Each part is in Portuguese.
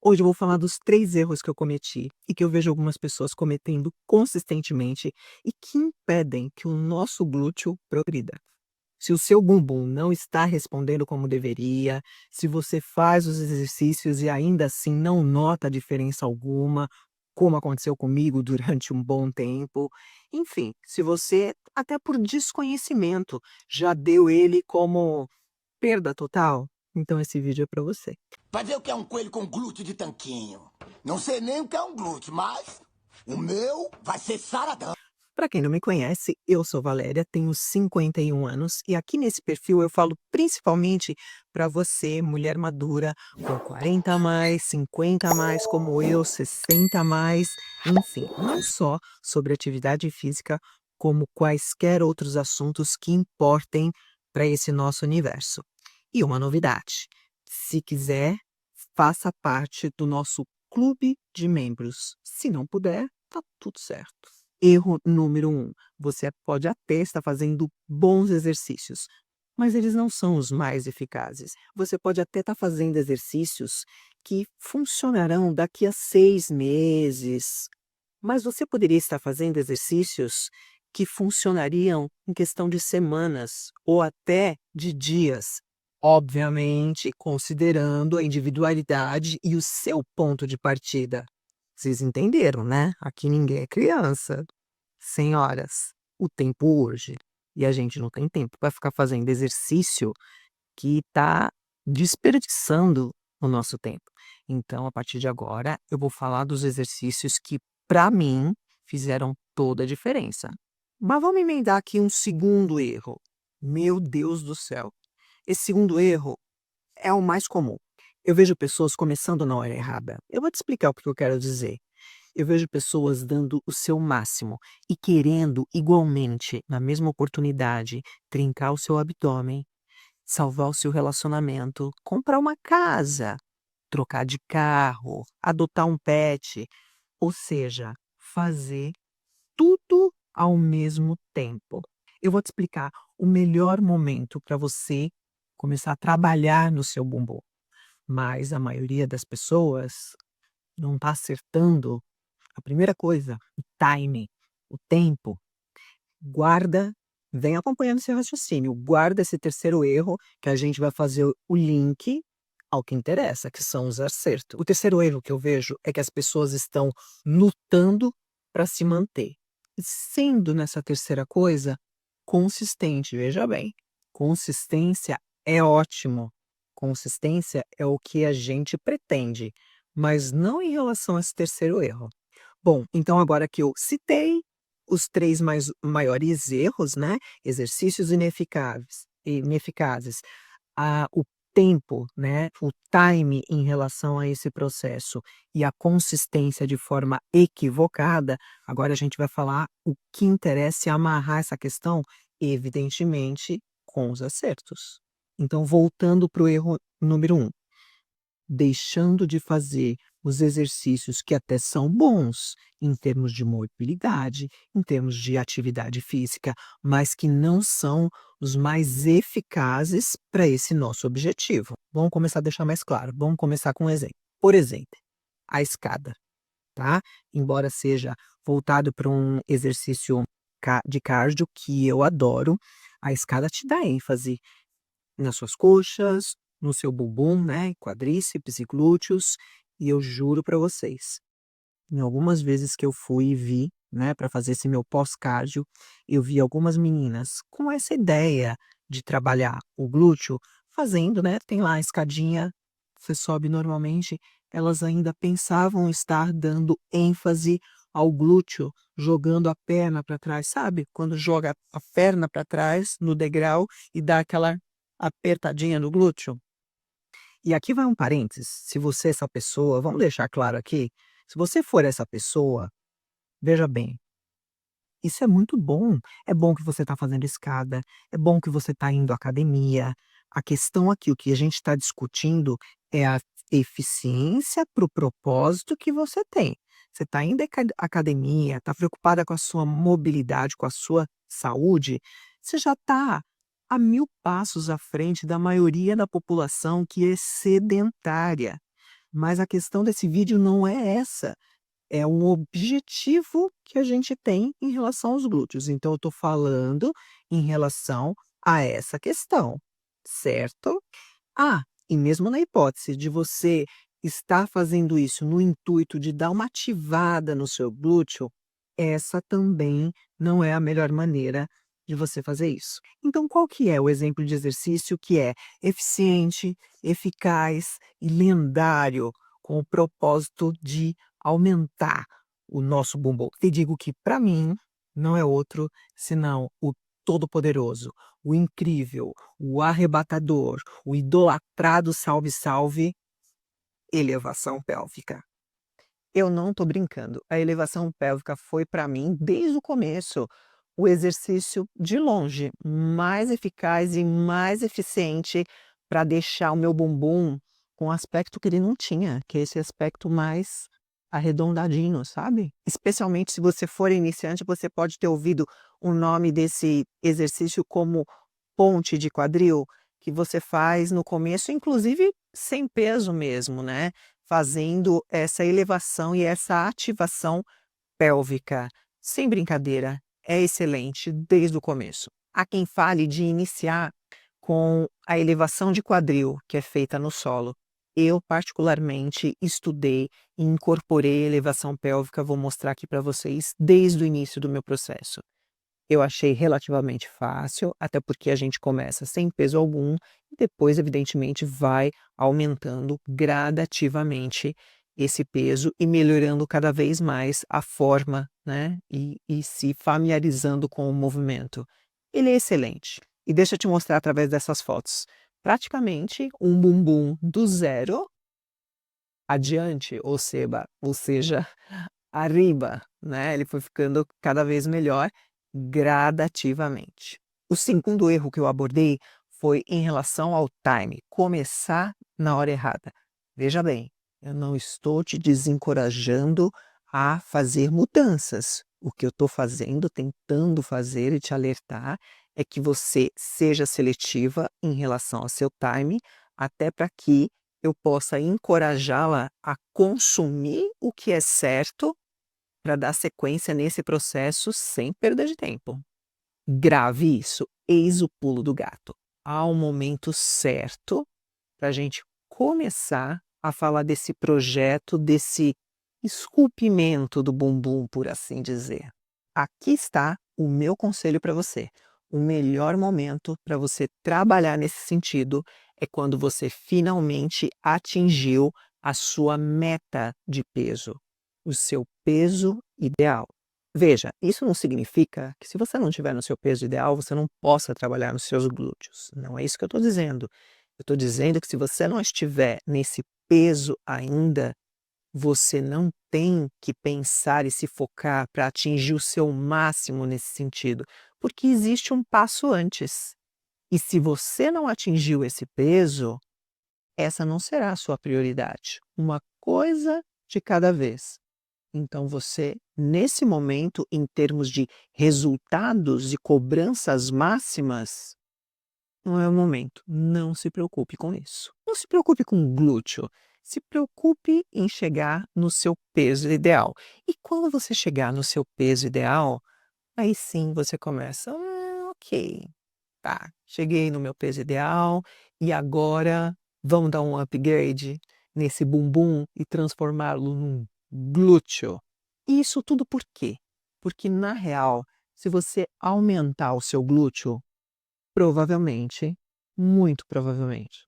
Hoje eu vou falar dos 3 erros que eu cometi e que eu vejo algumas pessoas cometendo consistentemente e que impedem que o nosso glúteo progrida. Se o seu bumbum não está respondendo como deveria, se você faz os exercícios e ainda assim não nota diferença alguma, como aconteceu comigo durante um bom tempo, enfim, se você, até por desconhecimento, já deu ele como perda total, então esse vídeo é para você. Vai ver o que é um coelho com glúteo de tanquinho. Não sei nem o que é um glúteo, mas o meu vai ser saradão. Para quem não me conhece, eu sou Valéria, tenho 51 anos e aqui nesse perfil eu falo principalmente para você, mulher madura, com 40 a mais, 50 a mais, como eu, 60 a mais, enfim, não só sobre atividade física, como quaisquer outros assuntos que importem para esse nosso universo. E uma novidade: se quiser, faça parte do nosso clube de membros. Se não puder, tá tudo certo. Erro número 1: você pode até estar fazendo bons exercícios, mas eles não são os mais eficazes. Você pode até estar fazendo exercícios que funcionarão daqui a 6 meses, mas você poderia estar fazendo exercícios que funcionariam em questão de semanas ou até de dias. Obviamente, considerando a individualidade e o seu ponto de partida. Vocês entenderam, né? Aqui ninguém é criança. Senhoras, o tempo urge. E a gente não tem tempo para ficar fazendo exercício que está desperdiçando o nosso tempo. Então, a partir de agora, eu vou falar dos exercícios que, para mim, fizeram toda a diferença. Mas vamos emendar aqui um segundo erro. Meu Deus do céu! Esse segundo erro é o mais comum. Eu vejo pessoas começando na hora errada. Eu vou te explicar o que eu quero dizer. Eu vejo pessoas dando o seu máximo e querendo igualmente, na mesma oportunidade, trincar o seu abdômen, salvar o seu relacionamento, comprar uma casa, trocar de carro, adotar um pet, ou seja, fazer tudo ao mesmo tempo. Eu vou te explicar o melhor momento para você começar a trabalhar no seu bumbum, mas a maioria das pessoas não está acertando a primeira coisa, o timing, o tempo. Guarda, vem acompanhando seu raciocínio, guarda esse terceiro erro, que a gente vai fazer o link ao que interessa, que são os acertos. O terceiro erro que eu vejo é que as pessoas estão lutando para se manter. Sendo nessa terceira coisa, consistente, veja bem, consistência é ótimo. Consistência é o que a gente pretende, mas não em relação a esse terceiro erro. Bom, então agora que eu citei os 3 maiores erros, né, exercícios ineficazes, o tempo, né, o time em relação a esse processo e a consistência de forma equivocada, agora a gente vai falar o que interessa e amarrar essa questão, evidentemente, com os acertos. Então voltando para o erro número 1, deixando de fazer os exercícios que até são bons em termos de mobilidade, em termos de atividade física, mas que não são os mais eficazes para esse nosso objetivo. Vamos começar a deixar mais claro. Vamos começar com um exemplo. Por exemplo, a escada, tá? Embora seja voltado para um exercício de cardio que eu adoro, a escada te dá ênfase nas suas coxas, no seu bumbum, né, quadríceps e glúteos, e eu juro para vocês, em algumas vezes que eu fui e vi, né, para fazer esse meu pós-cardio, eu vi algumas meninas com essa ideia de trabalhar o glúteo fazendo, né, tem lá a escadinha, você sobe normalmente, elas ainda pensavam estar dando ênfase ao glúteo, jogando a perna para trás, sabe? Quando joga a perna para trás no degrau e dá aquela apertadinha no glúteo. E aqui vai um parênteses, se você é essa pessoa, vamos deixar claro aqui, se você for essa pessoa, veja bem, isso é bom que você está fazendo escada, é bom que você está indo à academia. A questão aqui, o que a gente está discutindo é a eficiência para o propósito que você tem. Você está indo à academia, está preocupada com a sua mobilidade, com a sua saúde, você já está a 1000 passos à frente da maioria da população que é sedentária. Mas a questão desse vídeo não é essa. É um objetivo que a gente tem em relação aos glúteos. Então eu estou falando em relação a essa questão, certo? E mesmo na hipótese de você estar fazendo isso no intuito de dar uma ativada no seu glúteo, essa também não é a melhor maneira de você fazer isso. Então, qual que é o exemplo de exercício que é eficiente, eficaz e lendário com o propósito de aumentar o nosso bumbum? Te digo que, para mim, não é outro senão o Todo-Poderoso, o incrível, o arrebatador, o idolatrado salve, salve, elevação pélvica. Eu não estou brincando, a elevação pélvica foi para mim, desde o começo, o exercício de longe mais eficaz e mais eficiente para deixar o meu bumbum com o aspecto que ele não tinha, que é esse aspecto mais arredondadinho, sabe? Especialmente se você for iniciante, você pode ter ouvido o nome desse exercício como ponte de quadril, que você faz no começo, inclusive sem peso mesmo, né? Fazendo essa elevação e essa ativação pélvica. Sem brincadeira, é excelente desde o começo. Há quem fale de iniciar com a elevação de quadril, que é feita no solo. Eu, particularmente, estudei e incorporei a elevação pélvica, vou mostrar aqui para vocês, desde o início do meu processo. Eu achei relativamente fácil, até porque a gente começa sem peso algum e depois, evidentemente, vai aumentando gradativamente esse peso e melhorando cada vez mais a forma, né? E se familiarizando com o movimento. Ele é excelente. E deixa eu te mostrar através dessas fotos. Praticamente um bumbum do zero adiante, ou seja, arriba, né? Ele foi ficando cada vez melhor gradativamente. O segundo erro que eu abordei foi em relação ao time, começar na hora errada. Veja bem, eu não estou te desencorajando a fazer mudanças. O que eu estou fazendo, tentando fazer e te alertar, é que você seja seletiva em relação ao seu time, até para que eu possa encorajá-la a consumir o que é certo para dar sequência nesse processo sem perder de tempo. Grave isso, eis o pulo do gato. Há um momento certo para a gente começar a falar desse projeto, desse esculpimento do bumbum, por assim dizer. Aqui está o meu conselho para você. O melhor momento para você trabalhar nesse sentido é quando você finalmente atingiu a sua meta de peso, o seu peso ideal. Veja, isso não significa que se você não estiver no seu peso ideal, você não possa trabalhar nos seus glúteos. Não é isso que eu estou dizendo. Eu estou dizendo que se você não estiver nesse peso ainda, você não tem que pensar e se focar para atingir o seu máximo nesse sentido, porque existe um passo antes. E se você não atingiu esse peso, essa não será a sua prioridade. Uma coisa de cada vez. Então você, nesse momento, em termos de resultados e cobranças máximas, não é o momento. Não se preocupe com isso. Não se preocupe com glúteo. Se preocupe em chegar no seu peso ideal. E quando você chegar no seu peso ideal, aí sim você começa, ok, tá, cheguei no meu peso ideal e agora vamos dar um upgrade nesse bumbum e transformá-lo num glúteo. E isso tudo por quê? Porque na real, se você aumentar o seu glúteo, provavelmente, muito provavelmente,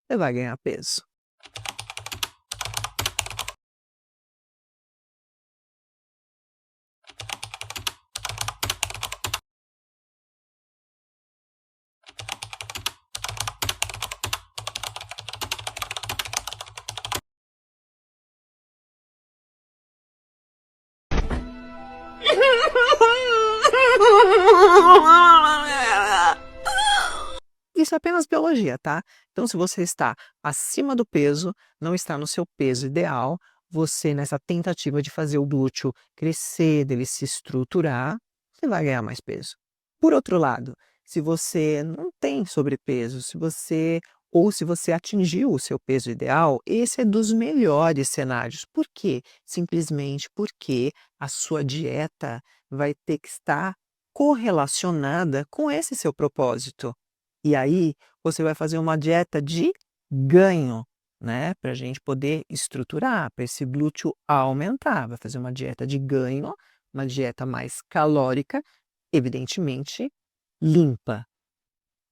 você vai ganhar peso. Isso é apenas biologia, tá? Então, se você está acima do peso, não está no seu peso ideal, você, nessa tentativa de fazer o glúteo crescer, dele se estruturar, você vai ganhar mais peso. Por outro lado, se você não tem sobrepeso, se você ou se você atingiu o seu peso ideal, esse é dos melhores cenários. Por quê? Simplesmente porque a sua dieta vai ter que estar correlacionada com esse seu propósito. E aí, você vai fazer uma dieta de ganho, né? Para a gente poder estruturar, para esse glúteo aumentar. Vai fazer uma dieta de ganho, uma dieta mais calórica, evidentemente limpa.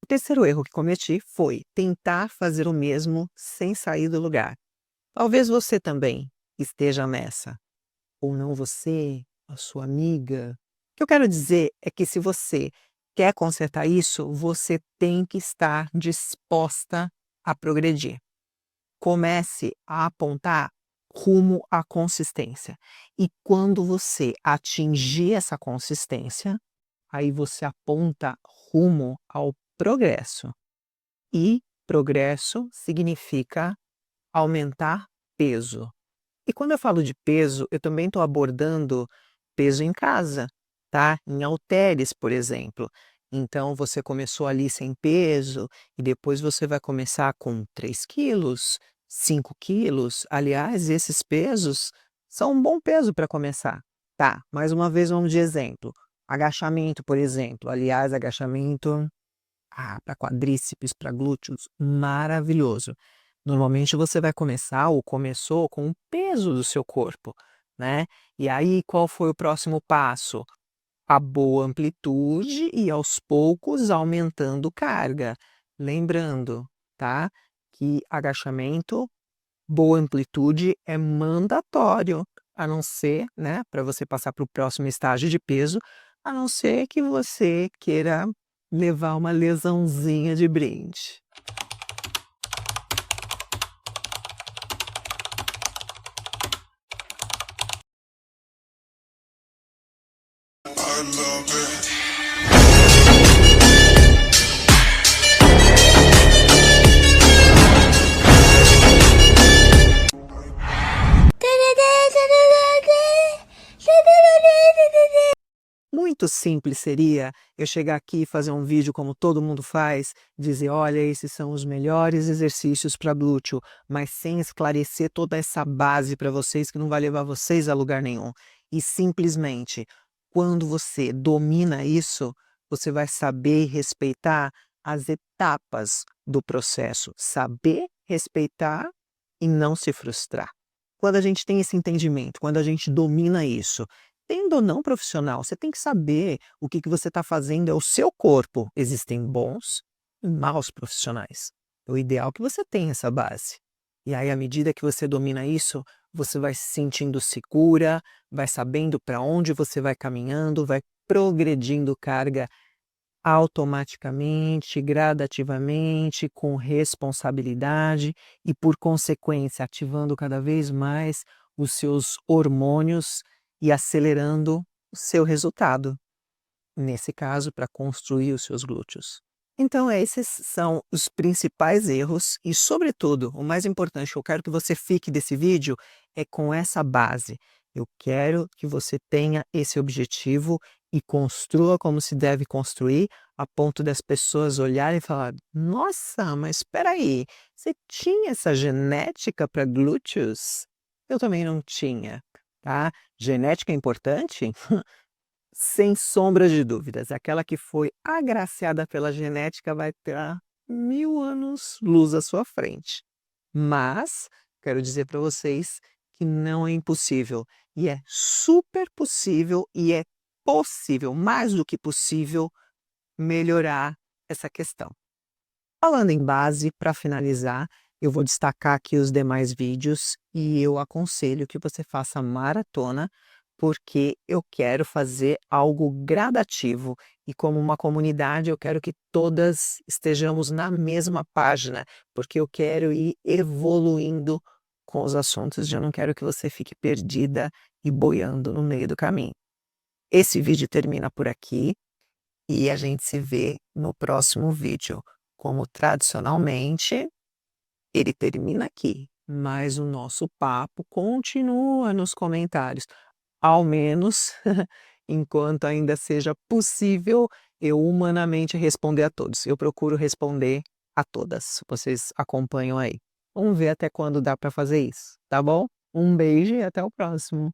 O terceiro erro que cometi foi tentar fazer o mesmo sem sair do lugar. Talvez você também esteja nessa, ou não você, a sua amiga. O que eu quero dizer é que se você quer consertar isso, você tem que estar disposta a progredir. Comece a apontar rumo à consistência. E quando você atingir essa consistência, aí você aponta rumo ao progresso. E progresso significa aumentar peso. E quando eu falo de peso, eu também estou abordando peso em casa, tá? Em halteres, por exemplo. Então, você começou ali sem peso e depois você vai começar com 3 quilos, 5 quilos. Aliás, esses pesos são um bom peso para começar. Tá, mais uma vez vamos de exemplo. Agachamento, por exemplo. Aliás, agachamento para quadríceps, para glúteos, maravilhoso. Normalmente você vai começar ou começou com o peso do seu corpo, né? E aí qual foi o próximo passo? A boa amplitude e aos poucos aumentando carga. Lembrando, tá? Que agachamento, boa amplitude é mandatório, a não ser, né, para você passar para o próximo estágio de peso, a não ser que você queira levar uma lesãozinha de brinde. I love it. Muito simples seria eu chegar aqui e fazer um vídeo como todo mundo faz, dizer, olha, esses são os melhores exercícios para glúteo, mas sem esclarecer toda essa base para vocês que não vai levar vocês a lugar nenhum. E simplesmente, quando você domina isso, você vai saber respeitar as etapas do processo, saber respeitar e não se frustrar. Quando a gente tem esse entendimento, quando a gente domina isso, tendo ou não profissional, você tem que saber o que você está fazendo é o seu corpo. Existem bons e maus profissionais. O ideal é que você tenha essa base. E aí, à medida que você domina isso, você vai se sentindo segura, vai sabendo para onde você vai caminhando, vai progredindo carga automaticamente, gradativamente, com responsabilidade e, por consequência, ativando cada vez mais os seus hormônios e acelerando o seu resultado, nesse caso, para construir os seus glúteos. Então, esses são os principais erros e, sobretudo, o mais importante que eu quero que você fique desse vídeo é com essa base. Eu quero que você tenha esse objetivo e construa como se deve construir, a ponto das pessoas olharem e falar: nossa, mas espera aí, você tinha essa genética para glúteos? Eu também não tinha, tá? Genética é importante? Sem sombra de dúvidas, aquela que foi agraciada pela genética vai ter 1000 anos-luz à sua frente. Mas quero dizer para vocês que não é impossível, e é super possível e é possível, mais do que possível, melhorar essa questão. Falando em base, para finalizar, eu vou destacar aqui os demais vídeos e eu aconselho que você faça maratona, porque eu quero fazer algo gradativo e como uma comunidade eu quero que todas estejamos na mesma página, porque eu quero ir evoluindo com os assuntos e eu não quero que você fique perdida e boiando no meio do caminho. Esse vídeo termina por aqui e a gente se vê no próximo vídeo. Como tradicionalmente, ele termina aqui, mas o nosso papo continua nos comentários. Ao menos enquanto ainda seja possível eu humanamente responder a todos. Eu procuro responder a todas. Vocês acompanham aí. Vamos ver até quando dá para fazer isso, tá bom? Um beijo e até o próximo.